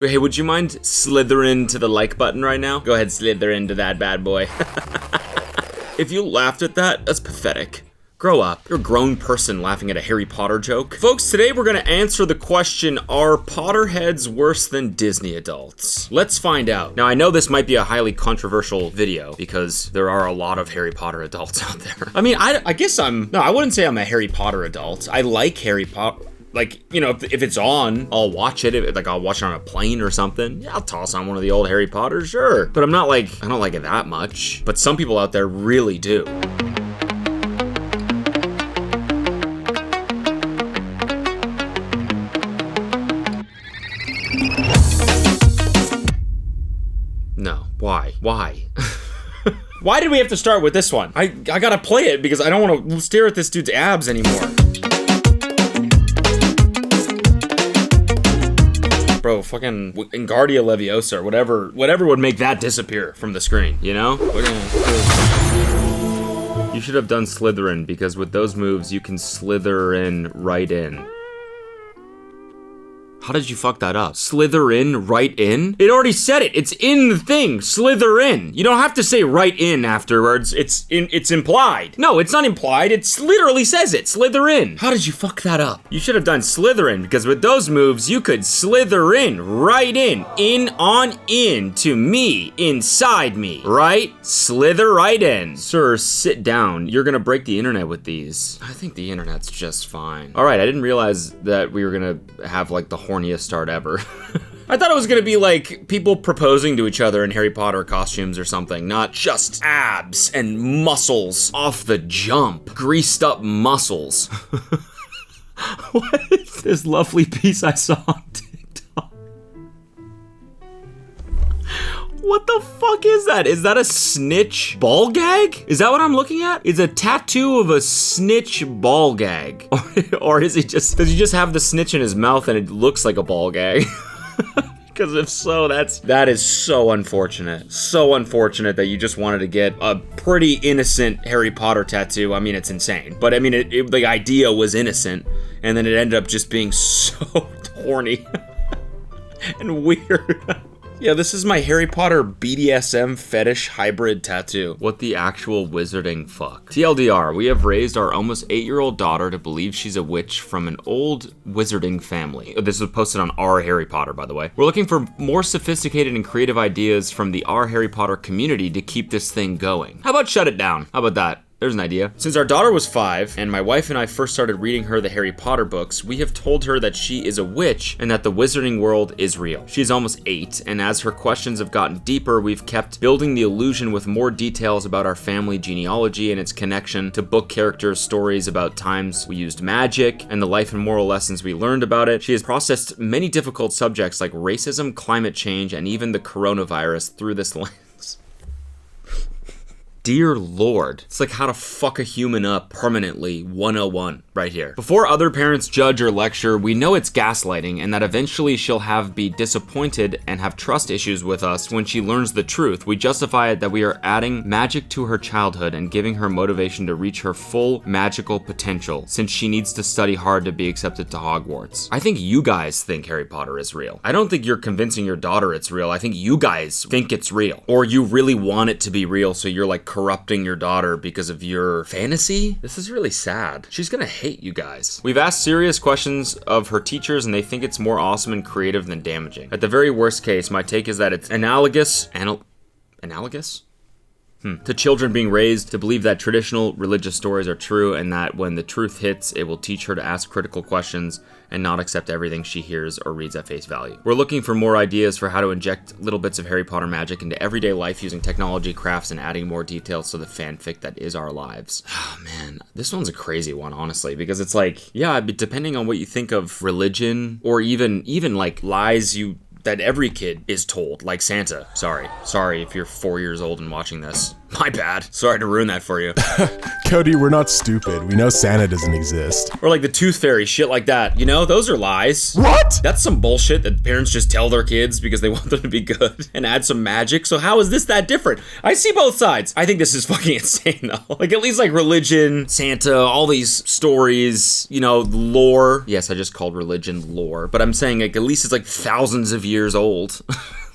Hey, would you mind slithering to the like button right now? Go ahead, slither into that bad boy. If you laughed at that, that's pathetic. Grow up. You're a grown person laughing at a Harry Potter joke. Folks, today we're gonna answer the question, are Potterheads worse than Disney adults? Let's find out. Now, I know this might be a highly controversial video because there are a lot of Harry Potter adults out there. I mean, I guess I wouldn't say I'm a Harry Potter adult. I like Harry Potter. Like, you know, if it's on, I'll watch it. Like, I'll watch it on a plane or something. Yeah, I'll toss on one of the old Harry Potters, sure. But I'm not like, I don't like it that much. But some people out there really do. No, why? Why did we have to start with this one? I gotta play it because I don't want to stare at this dude's abs anymore. Bro, fucking Wingardium Leviosa or whatever would make that disappear from the screen, you know? You should have done Slytherin because with those moves you can slither in right in. How did you fuck that up? Slither in, right in? It already said it. It's in the thing. Slither in. You don't have to say right in afterwards. It's implied. No, it's not implied. It literally says it. Slither in. How did you fuck that up? You should have done Slytherin because with those moves, you could slither in, right in on in to me, inside me, right? Slither right in. Sir, sit down. You're gonna break the internet with these. I think the internet's just fine. All right, I didn't realize that we were gonna have like the horniest start ever. I thought it was gonna be like people proposing to each other in Harry Potter costumes or something, not just abs and muscles off the jump. Greased up muscles. What is this lovely piece I saw on TikTok? What the fuck is that? Is that a snitch ball gag? Is that what I'm looking at? It's a tattoo of a snitch ball gag. Or is he just, does he just have the snitch in his mouth and it looks like a ball gag? Because if so, that is so unfortunate. So unfortunate that you just wanted to get a pretty innocent Harry Potter tattoo. I mean, it's insane. But I mean, the idea was innocent. And then it ended up just being so horny and weird. Yeah, this is my Harry Potter BDSM fetish hybrid tattoo. What the actual wizarding fuck? TLDR, we have raised our almost 8-year-old daughter to believe she's a witch from an old wizarding family. This was posted on our Harry Potter, by the way. We're looking for more sophisticated and creative ideas from the our Harry Potter community to keep this thing going. How about shut it down? How about that? There's an idea. Since our daughter was 5 and my wife and I first started reading her the Harry Potter books, we have told her that she is a witch and that the wizarding world is real. She's almost 8, and as her questions have gotten deeper, we've kept building the illusion with more details about our family genealogy and its connection to book characters, stories about times we used magic, and the life and moral lessons we learned about it. She has processed many difficult subjects like racism, climate change, and even the coronavirus through this lens. Dear Lord. It's like how to fuck a human up permanently 101 right here. Before other parents judge or lecture, we know it's gaslighting and that eventually she'll be disappointed and have trust issues with us when she learns the truth. We justify it that we are adding magic to her childhood and giving her motivation to reach her full magical potential since she needs to study hard to be accepted to Hogwarts. I think you guys think Harry Potter is real. I don't think you're convincing your daughter it's real. I think you guys think it's real. Or you really want it to be real, so you're like corrupting your daughter because of your fantasy? This is really sad. She's gonna hate you guys. We've asked serious questions of her teachers and they think it's more awesome and creative than damaging. At the very worst case, my take is that it's analogous to children being raised to believe that traditional religious stories are true and that when the truth hits, it will teach her to ask critical questions and not accept everything she hears or reads at face value. We're looking for more ideas for how to inject little bits of Harry Potter magic into everyday life using technology, crafts, and adding more details to the fanfic that is our lives. Oh man, this one's a crazy one, honestly, because it's like, yeah, depending on what you think of religion or even like lies that every kid is told, like Santa. Sorry if you're 4 years old and watching this. My bad. Sorry to ruin that for you. Cody, we're not stupid. We know Santa doesn't exist. Or like the tooth fairy, shit like that. You know, those are lies. What? That's some bullshit that parents just tell their kids because they want them to be good and add some magic. So how is this that different? I see both sides. I think this is fucking insane though. Like at least like religion, Santa, all these stories, you know, lore. Yes, I just called religion lore, but I'm saying like at least it's like thousands of years old.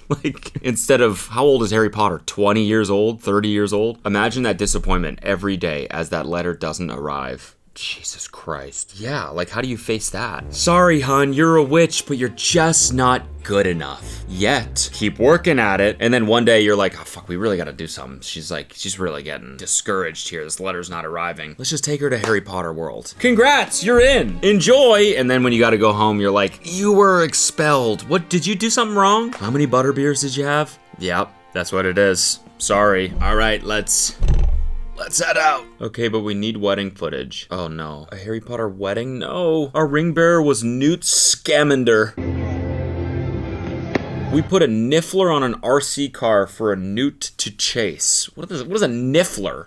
Like, instead of, how old is Harry Potter? 20 years old? 30 years old? Imagine that disappointment every day as that letter doesn't arrive. Jesus Christ. Yeah, like, how do you face that? Sorry, hun, you're a witch, but you're just not good enough. Yet. Keep working at it. And then one day you're like, oh, fuck, we really gotta do something. She's really getting discouraged here. This letter's not arriving. Let's just take her to Harry Potter World. Congrats, you're in. Enjoy. And then when you gotta go home, you're like, you were expelled. What, did you do something wrong? How many butterbeers did you have? Yep, that's what it is. Sorry. All right, let's head out. Okay, but we need wedding footage. Oh no. A Harry Potter wedding? No. Our ring bearer was Newt Scamander. We put a niffler on an RC car for a newt to chase. What is a niffler?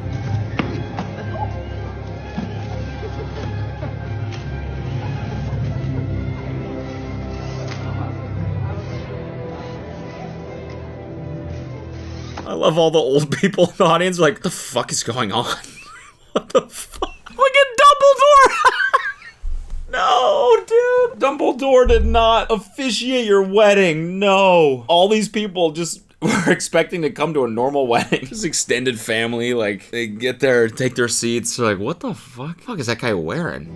I love all the old people in the audience like, what the fuck is going on? What the fuck? Look at Dumbledore! No, dude. Dumbledore did not officiate your wedding. No. All these people just were expecting to come to a normal wedding. Just extended family, like, they get there, take their seats. They're like, what the fuck is that guy wearing?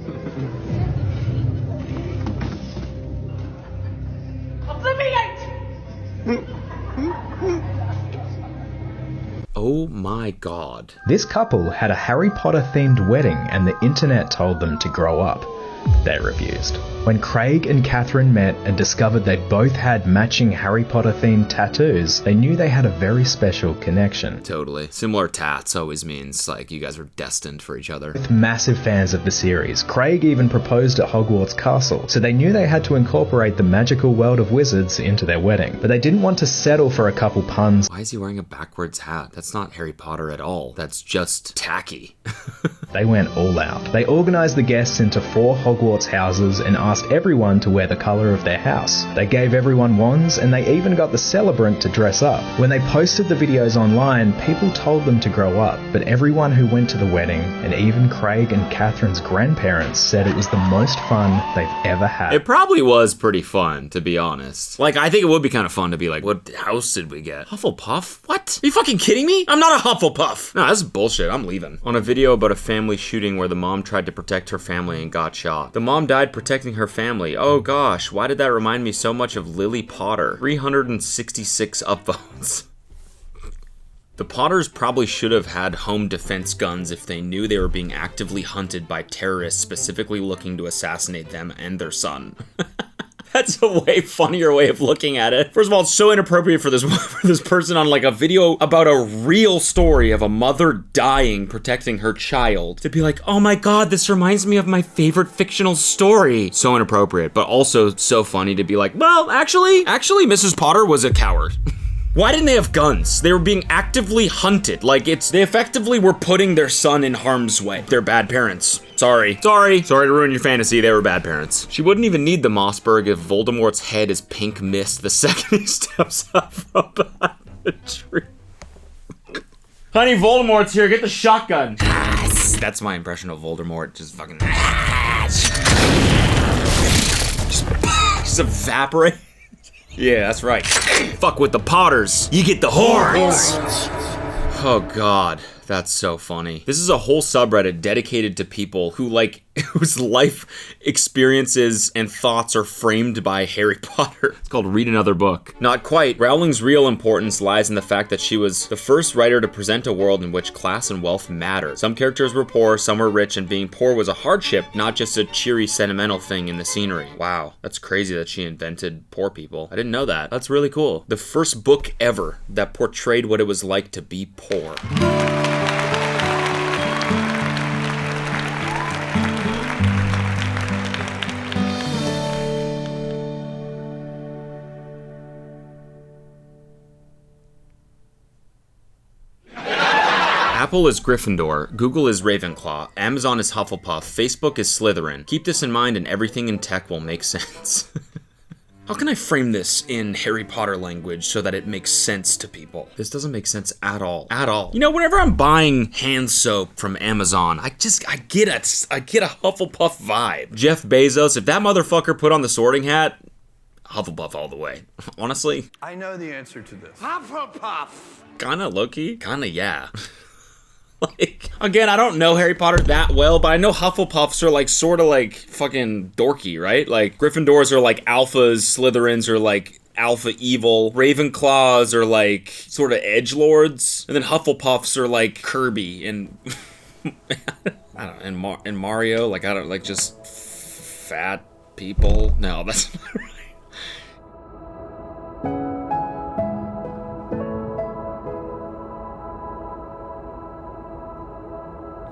Obliviate! Oh my god. This couple had a Harry Potter themed wedding and the internet told them to grow up. They refused. When Craig and Catherine met and discovered they both had matching Harry Potter themed tattoos, they knew they had a very special connection. Totally. Similar tats always means like you guys are destined for each other. Both massive fans of the series. Craig even proposed at Hogwarts Castle, so they knew they had to incorporate the magical world of wizards into their wedding. But they didn't want to settle for a couple puns. Why is he wearing a backwards hat? That's not Harry Potter at all. That's just tacky. They went all out. They organised the guests into 4 Hogwarts houses and asked everyone to wear the colour of their house. They gave everyone wands and they even got the celebrant to dress up. When they posted the videos online, people told them to grow up, but everyone who went to the wedding, and even Craig and Catherine's grandparents, said it was the most fun they've ever had. It probably was pretty fun, to be honest. Like, I think it would be kind of fun to be like, what house did we get? Hufflepuff? What? Are you fucking kidding me? I'm not a Hufflepuff. No, that's bullshit. I'm leaving. On a video about a family shooting where the mom tried to protect her family and got shot. The mom died protecting her family. Oh gosh, why did that remind me so much of Lily Potter? 366 upvotes. The Potters probably should have had home defense guns if they knew they were being actively hunted by terrorists specifically looking to assassinate them and their son. That's a way funnier way of looking at it. First of all, it's so inappropriate for this person on like a video about a real story of a mother dying protecting her child to be like, oh my god, this reminds me of my favorite fictional story. So inappropriate, but also so funny to be like, well, actually, Mrs. Potter was a coward. Why didn't they have guns? They were being actively hunted. Like, they effectively were putting their son in harm's way. They're bad parents. Sorry to ruin your fantasy. They were bad parents. She wouldn't even need the Mossberg if Voldemort's head is pink mist the second he steps up from behind the tree. Honey, Voldemort's here. Get the shotgun. That's my impression of Voldemort. Just fucking... just evaporate. Yeah, that's right. Fuck with the Potters. You get the horns. Oh god, that's so funny. This is a whole subreddit dedicated to people who like, whose life experiences and thoughts are framed by Harry Potter. It's called Read Another Book. Not quite. Rowling's real importance lies in the fact that she was the first writer to present a world in which class and wealth mattered. Some characters were poor, some were rich, and being poor was a hardship, not just a cheery, sentimental thing in the scenery. Wow, that's crazy that she invented poor people. I didn't know that. That's really cool. The first book ever that portrayed what it was like to be poor. Apple is Gryffindor, Google is Ravenclaw, Amazon is Hufflepuff, Facebook is Slytherin. Keep this in mind and everything in tech will make sense. How can I frame this in Harry Potter language so that it makes sense to people? This doesn't make sense at all. At all. You know, whenever I'm buying hand soap from Amazon, I get a Hufflepuff vibe. Jeff Bezos, if that motherfucker put on the Sorting Hat, Hufflepuff all the way. Honestly. I know the answer to this. Hufflepuff! Kinda low-key. Kinda yeah. Like, again, I don't know Harry Potter that well, but I know Hufflepuffs are like sort of like fucking dorky, right? Like Gryffindors are like alphas, Slytherins are like alpha evil, Ravenclaws are like sort of edgelords, and then Hufflepuffs are like Kirby and I don't know, and Mario, like I don't like just fat people. No, that's not right.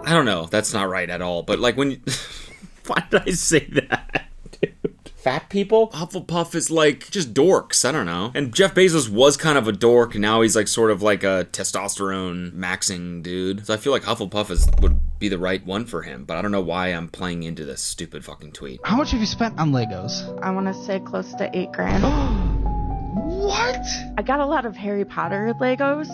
I don't know. That's not right at all. But like when you... Why did I say that, dude? Fat people? Hufflepuff is like just dorks. I don't know. And Jeff Bezos was kind of a dork. And now he's like sort of like a testosterone maxing dude. So I feel like Hufflepuff would be the right one for him. But I don't know why I'm playing into this stupid fucking tweet. How much have you spent on Legos? I want to say close to $8,000. What? I got a lot of Harry Potter Legos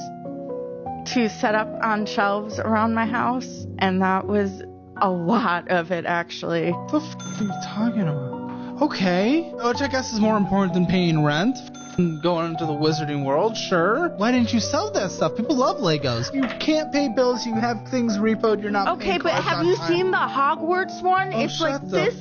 to set up on shelves around my house, and that was a lot of it, actually. What the f*** are you talking about? Okay, which I guess is more important than paying rent. Going into the wizarding world, sure. Why didn't you sell that stuff? People love Legos. You can't pay bills, you have things repoed, you're not Okay, but have you seen the Hogwarts one? Oh, it's like this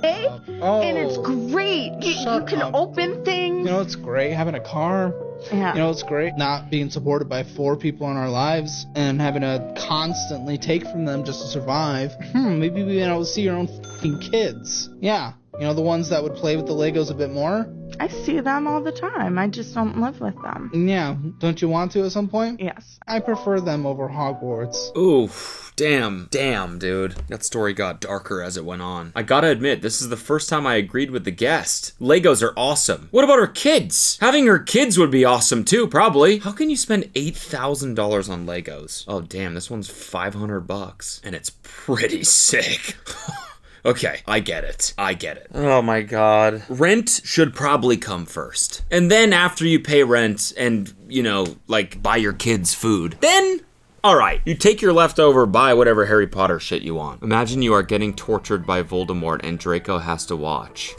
big, Oh, and it's great. You can open things. You know, it's great having a car. Yeah. You know, it's great not being supported by 4 people in our lives and having to constantly take from them just to survive. Maybe being able to see your own f***ing kids. Yeah, you know, the ones that would play with the Legos a bit more. I see them all the time. I just don't live with them. Yeah, don't you want to at some point? Yes. I prefer them over Hogwarts. Oof. Damn, dude. That story got darker as it went on. I gotta admit, this is the first time I agreed with the guest. Legos are awesome. What about her kids? Having her kids would be awesome too, probably. How can you spend $8,000 on Legos? Oh, damn, this one's $500. And it's pretty sick. Okay, I get it. Oh my god. Rent should probably come first. And then after you pay rent and, you know, like buy your kids food, then alright, you take your leftover, buy whatever Harry Potter shit you want. Imagine you are getting tortured by Voldemort and Draco has to watch.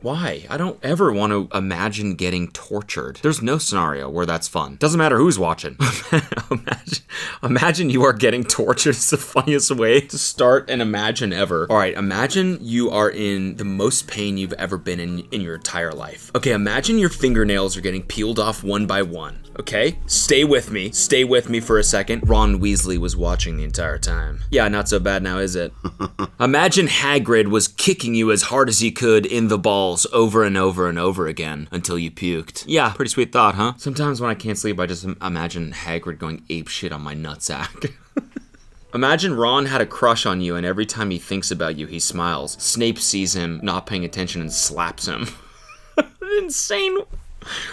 Why? I don't ever want to imagine getting tortured. There's no scenario where that's fun. Doesn't matter who's watching. Imagine you are getting tortured. It's the funniest way to start an imagine ever. All right, imagine you are in the most pain you've ever been in your entire life. Okay, imagine your fingernails are getting peeled off one by one. Okay? Stay with me for a second. Ron Weasley was watching the entire time. Yeah, not so bad now, is it? Imagine Hagrid was kicking you as hard as he could in the balls over and over and over again until you puked. Yeah, pretty sweet thought, huh? Sometimes when I can't sleep, I just imagine Hagrid going apeshit on my nutsack. Imagine Ron had a crush on you and every time he thinks about you, he smiles. Snape sees him not paying attention and slaps him. Insane.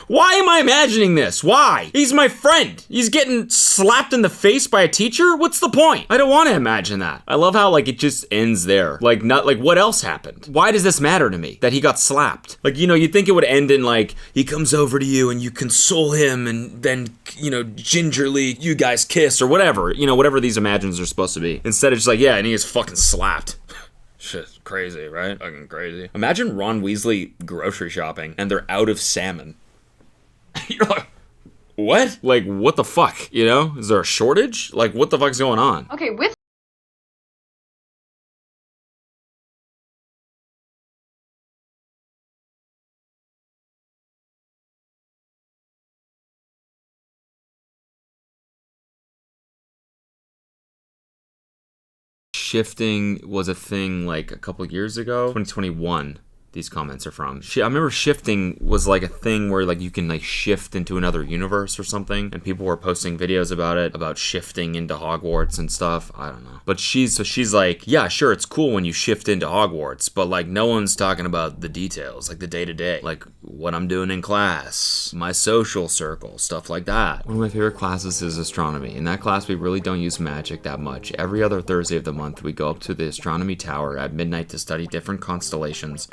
Why am I imagining this? Why? He's my friend. He's getting slapped in the face by a teacher? What's the point? I don't want to imagine that. I love how like it just ends there. Like not like what else happened? Why does this matter to me that he got slapped? Like, you know, you'd think it would end in like he comes over to you and you console him and then, you know, gingerly you guys kiss or whatever. You know, whatever these imagines are supposed to be. Instead it's just like, yeah, and he gets fucking slapped. Shit, crazy, right? Fucking crazy. Imagine Ron Weasley grocery shopping and they're out of salmon. You're like, what? Like, what the fuck? You know? Is there a shortage? Like, what the fuck's going on? Okay, with Shifting was a thing like a couple years ago, 2021. These comments are from. I remember shifting was like a thing where like you can like shift into another universe or something, and people were posting videos about it, about shifting into Hogwarts and stuff. I don't know. But she's like, yeah, sure, it's cool when you shift into Hogwarts, but like no one's talking about the details, like the day-to-day, like what I'm doing in class, my social circle, stuff like that. One of my favorite classes is astronomy. In that class, we really don't use magic that much. Every other Thursday of the month, we go up to the astronomy tower at midnight to study different constellations,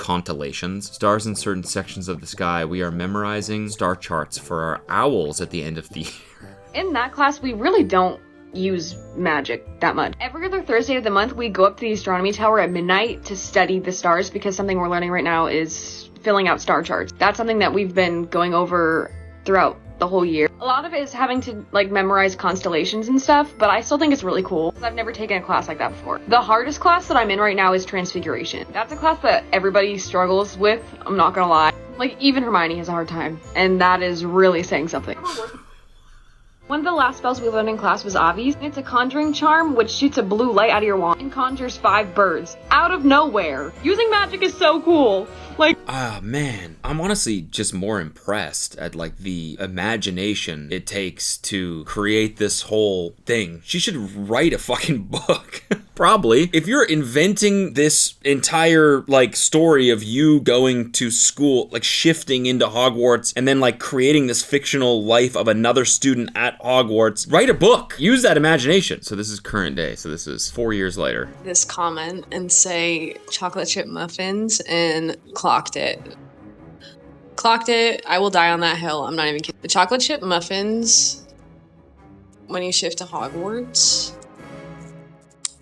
stars in certain sections of the sky. We are memorizing star charts for our owls at the end of the year. In that class, we really don't use magic that much. Every other Thursday of the month, we go up to the astronomy tower at midnight to study the stars, because something we're learning right now is filling out star charts. That's something that we've been going over throughout the whole year. A lot of it is having to like memorize constellations and stuff, but I still think it's really cool. I've never taken a class like that before. The hardest class that I'm in right now is Transfiguration. That's a class that everybody struggles with, I'm not gonna lie. Like, even Hermione has a hard time, and that is really saying something. One of the last spells we learned in class was Avi's. It's a conjuring charm which shoots a blue light out of your wand and conjures 5 birds out of nowhere. Using magic is so cool. Like, man, I'm honestly just more impressed at like the imagination it takes to create this whole thing. She should write a fucking book. Probably. If you're inventing this entire like story of you going to school, like shifting into Hogwarts and then like creating this fictional life of another student at Hogwarts, write a book. Use that imagination. So this is current day. So this is 4 years later. This comment and say chocolate chip muffins and clocked it. Clocked it. I will die on that hill. I'm not even kidding. The chocolate chip muffins, when you shift to Hogwarts,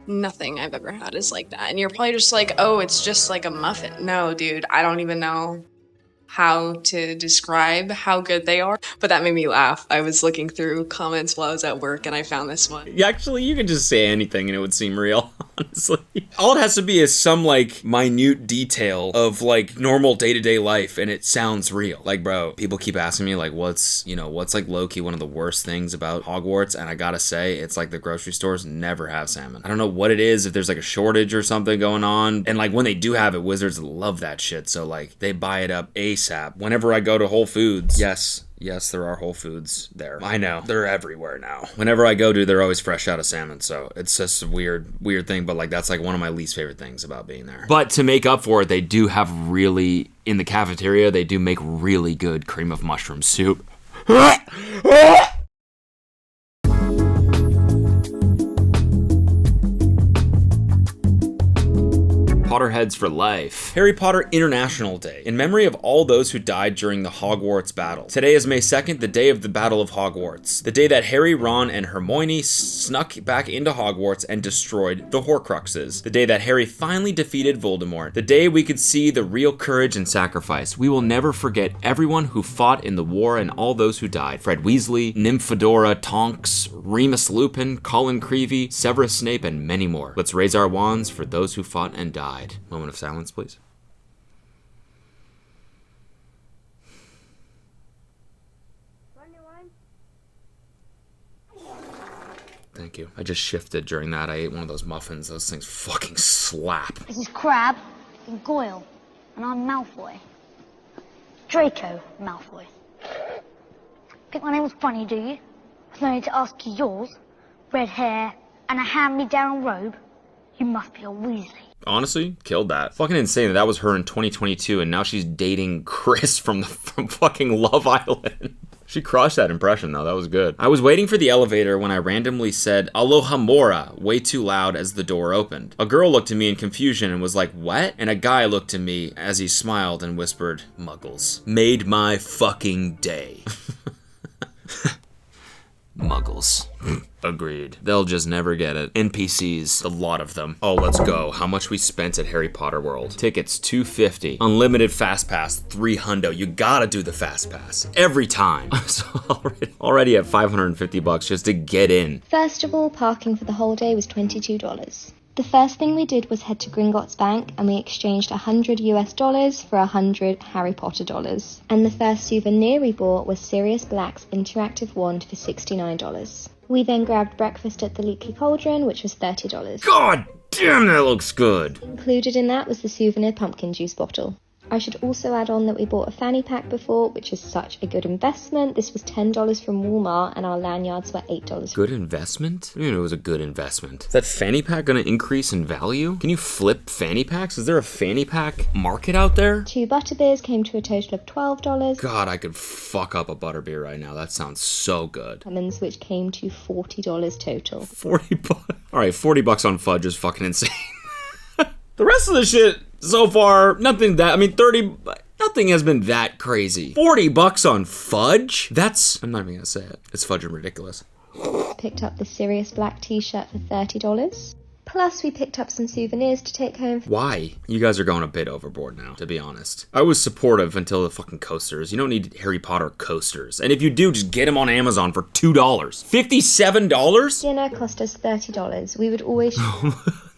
nothing I've ever had is like that. And you're probably just like, oh, it's just like a muffin. No, dude, I don't even know how to describe how good they are, but that made me laugh. I was looking through comments while I was at work and I found this one. Yeah, actually, you can just say anything and it would seem real, honestly. All it has to be is some like minute detail of like normal day-to-day life and it sounds real. Like, bro, people keep asking me like what's like low-key one of the worst things about Hogwarts, and I gotta say it's like the grocery stores never have salmon. I don't know what it is, if there's like a shortage or something going on, and like when they do have it, wizards love that shit, so like they buy it up ASAP. Whenever I go to Whole Foods, yes, there are Whole Foods there. I know, they're everywhere now. Whenever I go to, they're always fresh out of salmon, so it's just a weird thing, but like that's like one of my least favorite things about being there. But to make up for it, they do have really, in the cafeteria, they do make really good cream of mushroom soup. Potterheads for life. Harry Potter International Day, in memory of all those who died during the Hogwarts battle. Today is May 2nd, the day of the Battle of Hogwarts. The day that Harry, Ron, and Hermione snuck back into Hogwarts and destroyed the Horcruxes. The day that Harry finally defeated Voldemort. The day we could see the real courage and sacrifice. We will never forget everyone who fought in the war and all those who died. Fred Weasley, Nymphadora Tonks, Remus Lupin, Colin Creevey, Severus Snape, and many more. Let's raise our wands for those who fought and died. Moment of silence, please. Thank you. I just shifted during that. I ate one of those muffins. Those things fucking slap. This is Crab and Goyle, and I'm Malfoy. Draco Malfoy. Think my name was funny, do you? There's no need to ask you yours. Red hair and a hand-me-down robe. You must be a Weasley. Honestly, killed that. Fucking insane that was her in 2022 and now she's dating Chris from fucking Love Island. She crushed that impression though, that was good. I was waiting for the elevator when I randomly said Aloha Mora way too loud as the door opened. A girl looked at me in confusion and was like, what? And a guy looked at me as he smiled and whispered, Muggles. Made my fucking day. Muggles. Agreed. They'll just never get it. NPCs, a lot of them. Oh, let's go. How much we spent at Harry Potter World. Tickets, $250. Unlimited Fast Pass, $300. You gotta do the Fast Pass. Every time. So already at $550 just to get in. First of all, parking for the whole day was $22. The first thing we did was head to Gringotts Bank and we exchanged $100 US for 100 Harry Potter dollars. And the first souvenir we bought was Sirius Black's interactive wand for $69. We then grabbed breakfast at the Leaky Cauldron, which was $30. God damn, that looks good. Included in that was the souvenir pumpkin juice bottle. I should also add on that we bought a fanny pack before, which is such a good investment. This was $10 from Walmart and our lanyards were $8. Good investment? I didn't even know it was a good investment. Is that fanny pack gonna increase in value? Can you flip fanny packs? Is there a fanny pack market out there? 2 butterbeers came to a total of $12. God, I could fuck up a butterbeer right now. That sounds so good. Lemons, which came to $40 total. 40 bucks. All right, 40 bucks on fudge is fucking insane. The rest of the shit so far, nothing that, I mean, 30, nothing has been that crazy. 40 bucks on fudge? That's, I'm not even gonna say it. It's fudging ridiculous. Picked up the Sirius black t-shirt for $30. Plus, we picked up some souvenirs to take home. Why? You guys are going a bit overboard now, to be honest. I was supportive until the fucking coasters. You don't need Harry Potter coasters. And if you do, just get them on Amazon for $2. $57? Dinner cost us $30. We would always...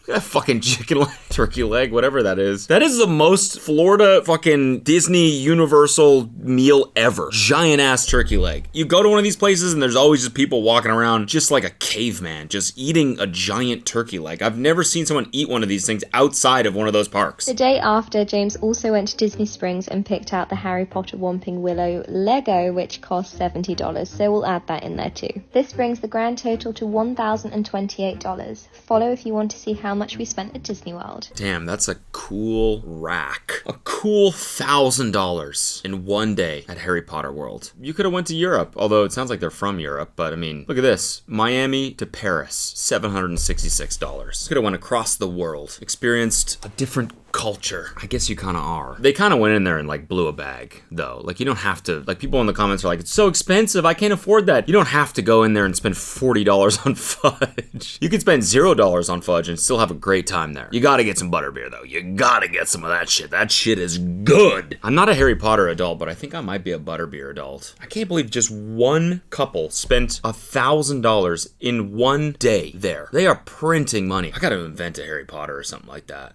That fucking chicken leg, turkey leg, whatever that is. That is the most Florida fucking Disney Universal meal ever. Giant ass turkey leg. You go to one of these places and there's always just people walking around just like a caveman, just eating a giant turkey leg. I've never seen someone eat one of these things outside of one of those parks. The day after, James also went to Disney Springs and picked out the Harry Potter Whomping Willow Lego, which cost $70, so we'll add that in there too. This brings the grand total to $1,028. Follow if you want to see how much we spent at Disney World. Damn, that's a cool rack. A cool $1,000 in one day at Harry Potter World. You could have went to Europe, although it sounds like they're from Europe, but I mean, look at this. Miami to Paris, $766. Could have went across the world, experienced a different culture. I guess you kind of are. They kind of went in there and like blew a bag though. Like you don't have to, like people in the comments are like, it's so expensive, I can't afford that. You don't have to go in there and spend $40 on fudge. You can spend $0 on fudge and still have a great time there. You gotta get some butterbeer though. You gotta get some of that shit. That shit is good. I'm not a Harry Potter adult, but I think I might be a butterbeer adult. I can't believe just one couple spent $1,000 in one day there. They are printing money. I gotta invent a Harry Potter or something like that.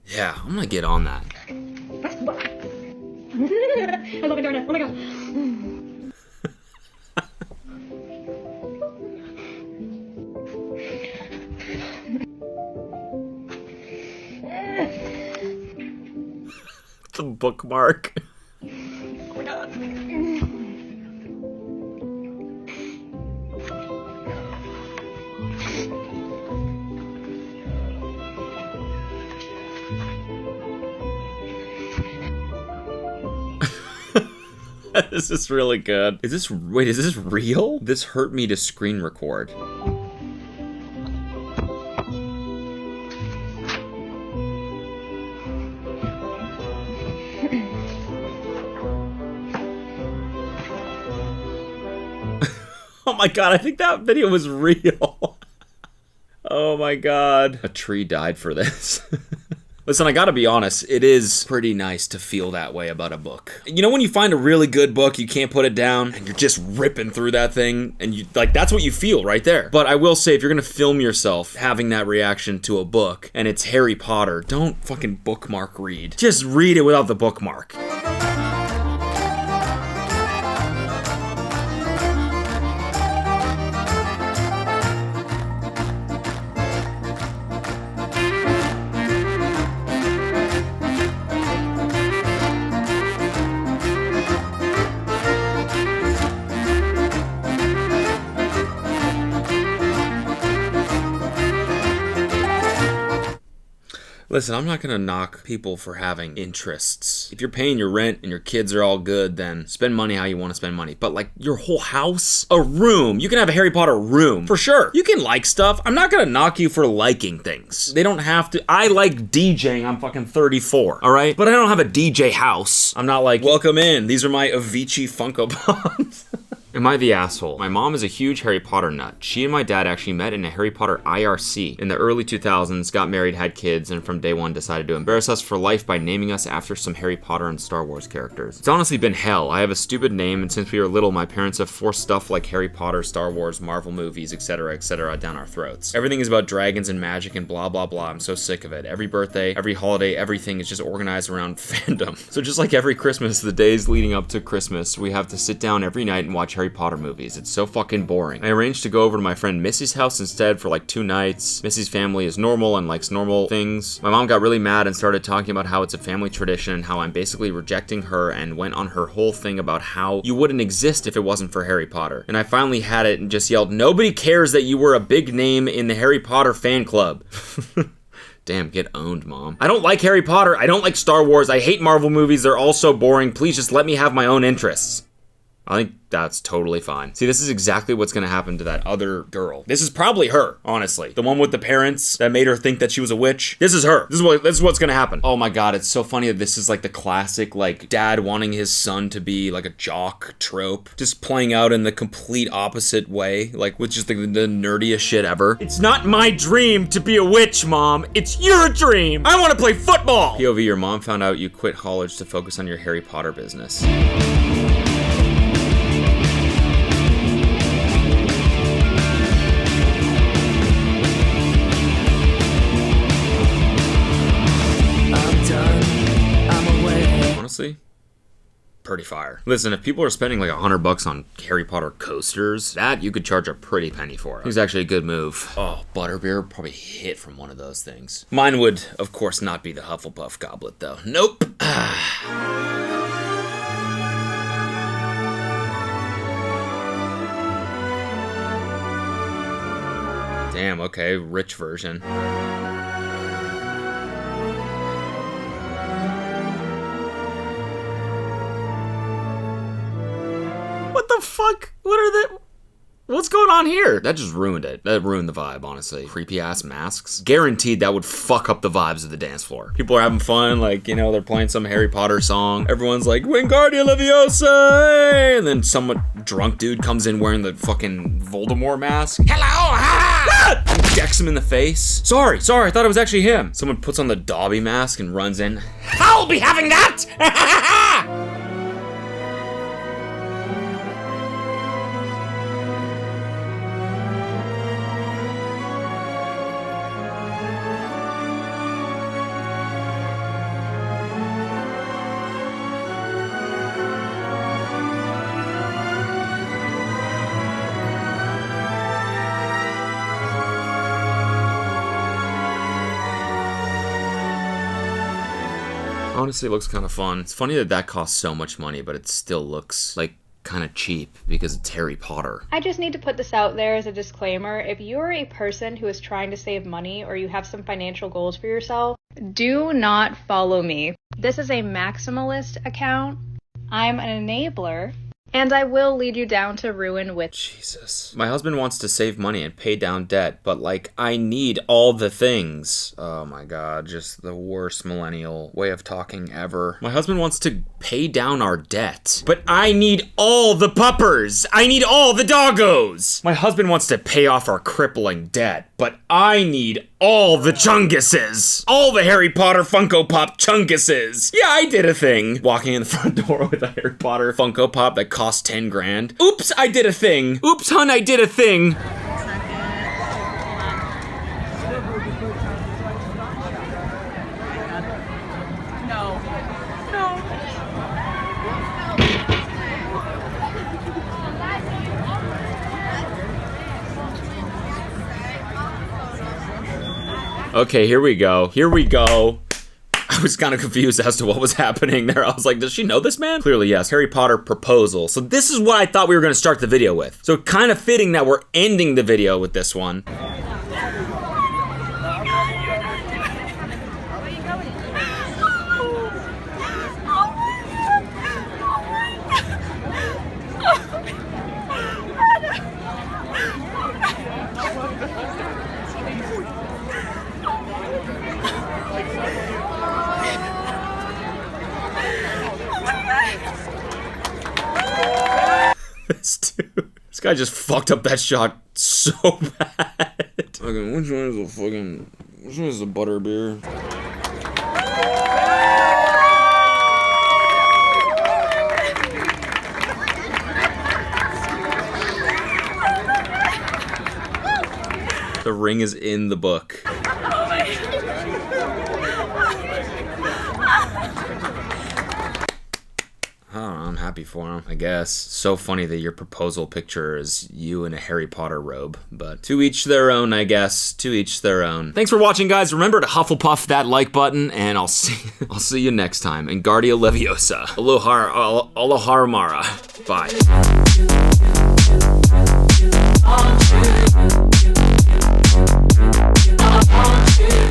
Yeah, I'm gonna get on that. I love it, Darna. Oh my god. The bookmark. Oh my god. This is really good. Is this real? This hurt me to screen record. Oh my god, I think that video was real. Oh my god. A tree died for this. Listen, I gotta be honest, it is pretty nice to feel that way about a book. You know when you find a really good book, you can't put it down, and you're just ripping through that thing, and you like that's what you feel right there. But I will say, if you're gonna film yourself having that reaction to a book, and it's Harry Potter, don't fucking bookmark read. Just read it without the bookmark. Listen, I'm not gonna knock people for having interests. If you're paying your rent and your kids are all good, then spend money how you want to spend money. But like your whole house, a room, you can have a Harry Potter room, for sure. You can like stuff. I'm not gonna knock you for liking things. They don't have to. I like DJing, I'm fucking 34, all right? But I don't have a DJ house. I'm not like, welcome in, these are my Avicii Funko Pops. Am I the asshole? My mom is a huge Harry Potter nut. She and my dad actually met in a Harry Potter IRC in the early 2000s, got married, had kids, and from day one decided to embarrass us for life by naming us after some Harry Potter and Star Wars characters. It's honestly been hell. I have a stupid name, and since we were little, my parents have forced stuff like Harry Potter, Star Wars, Marvel movies, etc., down our throats. Everything is about dragons and magic and blah, blah, blah. I'm so sick of it. Every birthday, every holiday, everything is just organized around fandom. So just like every Christmas, the days leading up to Christmas, we have to sit down every night and watch Harry Harry Potter movies. It's so fucking boring. I arranged to go over to my friend Missy's house instead for like 2 nights. Missy's family is normal and likes normal things. My mom got really mad and started talking about how it's a family tradition and how I'm basically rejecting her, and went on her whole thing about how you wouldn't exist if it wasn't for Harry Potter. And I finally had it and just yelled, "Nobody cares that you were a big name in the Harry Potter fan club." Damn, get owned, Mom. I don't like Harry Potter. I don't like Star Wars. I hate Marvel movies. They're all so boring. Please just let me have my own interests. I think that's totally fine. See, this is exactly what's gonna happen to that other girl. This is probably her, honestly. The one with the parents that made her think that she was a witch. This is her. This is what's gonna happen. Oh my god, it's so funny that this is like the classic, like, dad wanting his son to be like a jock trope. Just playing out in the complete opposite way, like with just the nerdiest shit ever. It's not my dream to be a witch, Mom. It's your dream. I wanna play football. POV, your mom found out you quit college to focus on your Harry Potter business. Honestly, pretty fire. Listen, if people are spending like $100 on Harry Potter coasters, that you could charge a pretty penny for. It's actually a good move. Oh, butterbeer probably hit from one of those things. Mine would, of course, not be the Hufflepuff goblet, though. Nope. Damn, okay, rich version. What the fuck? What's going on here? That just ruined it. That ruined the vibe, honestly. Creepy ass masks. Guaranteed that would fuck up the vibes of the dance floor. People are having fun, like, you know, they're playing some Harry Potter song. Everyone's like, Wingardium Leviosa! And then some drunk dude comes in wearing the fucking Voldemort mask. Hello! Ah! And decks him in the face. Sorry, I thought it was actually him. Someone puts on the Dobby mask and runs in. I'll be having that! Honestly, it looks kind of fun. It's funny that costs so much money, but it still looks like kind of cheap because it's Harry Potter. I just need to put this out there as a disclaimer. If you are a person who is trying to save money or you have some financial goals for yourself, do not follow me. This is a Maximalist account. I'm an enabler. And I will lead you down to ruin with... Jesus. My husband wants to save money and pay down debt, but like, I need all the things. Oh my god, just the worst millennial way of talking ever. My husband wants to pay down our debt, but I need all the puppers. I need all the doggos. My husband wants to pay off our crippling debt, but I need all the chunguses. All the Harry Potter Funko Pop chunguses. Yeah, I did a thing. Walking in the front door with a Harry Potter Funko Pop that cost 10 grand. Oops, I did a thing. Oops, hun, I did a thing. Okay, here we go. I was kind of confused as to what was happening there. I was like, does she know this man? Clearly, yes. Harry Potter proposal. So this is what I thought we were going to start the video with. So kind of fitting that we're ending the video with this one. This guy just fucked up that shot so bad. Okay, which one is the butterbeer? The ring is in the book. I don't know, I'm happy for him, I guess. So funny that your proposal picture is you in a Harry Potter robe, but to each their own, I guess. To each their own. Thanks for watching, guys. Remember to Hufflepuff that like button, and I'll see you next time. And Guardia Leviosa. Aloha Mara. Bye.